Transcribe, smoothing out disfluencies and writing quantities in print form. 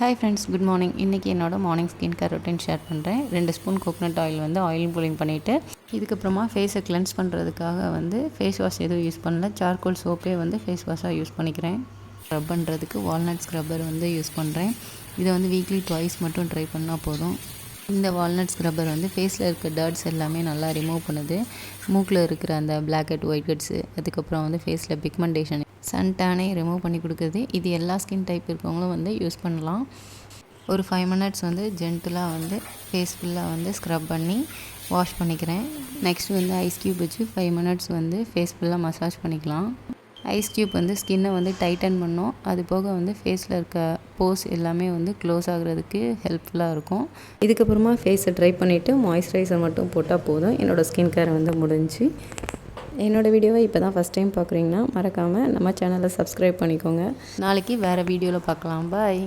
Hi friends, good morning. இன்றைக்கி morning skin care routine share பண்ணுறேன். 2 spoon coconut oil oil cooling பண்ணிவிட்டு இதுக்கப்புறமா ஃபேஸை கிளென்ஸ் பண்ணுறதுக்காக ஃபேஸ் வாஷ் எதுவும் யூஸ் பண்ணல. சார்கோல் சோப்பே ஃபேஸ் வாஷாக யூஸ் பண்ணிக்கிறேன். ஸ்க்ரப் பண்ணுறதுக்கு வால்நட் ஸ்க்ரப்பர் யூஸ் பண்ணுறேன். இதை வீக்லி ட்வைஸ் மட்டும் ட்ரை பண்ணால் போதும். இந்த வால்நட் ஸ்க்ரப்பர் ஃபேஸில் இருக்க டர்ட்ஸ் எல்லாமே நல்லா ரிமூவ் பண்ணுது. மூக்கில் இருக்கிற அந்த பிளாக் ஹெட், ஒயிட் ஹெட்ஸு, அதுக்கப்புறம் ஃபேஸில் பிக்மெண்டேஷன், சன் டேனே ரிமூவ் பண்ணி கொடுக்குது. இது எல்லா ஸ்கின் டைப் இருக்கவங்களும் யூஸ் பண்ணலாம். ஒரு 5 மினிட்ஸ் ஜென்டிலாக ஃபேஸ் ஃபுல்லாக ஸ்க்ரப் பண்ணி வாஷ் பண்ணிக்கிறேன். நெக்ஸ்ட் ஐஸ் க்யூப் வச்சு 5 மினிட்ஸ் ஃபேஸ் ஃபுல்லாக மசாஜ் பண்ணிக்கலாம். ஐஸ் க்யூப் ஸ்கின்னை டைட்டன் பண்ணும். அது போக ஃபேஸில் இருக்க போஸ் எல்லாமே க்ளோஸ் ஆகுறதுக்கு ஹெல்ப்ஃபுல்லாக இருக்கும். இதுக்கப்புறமா ஃபேஸை ட்ரை பண்ணிவிட்டு மாய்ஸ்சரைசர் மட்டும் போட்டால் போதும். என்னோடய ஸ்கின் கேர் முடிஞ்சு. என்னோடய வீடியோவை இப்போ தான் ஃபஸ்ட் டைம் பார்க்குறீங்கன்னா மறக்காமல் நம்ம சேனலை சப்ஸ்கிரைப் பண்ணிக்கோங்க. நாளைக்கு வேறு வீடியோவில் பார்க்கலாம். பாய்.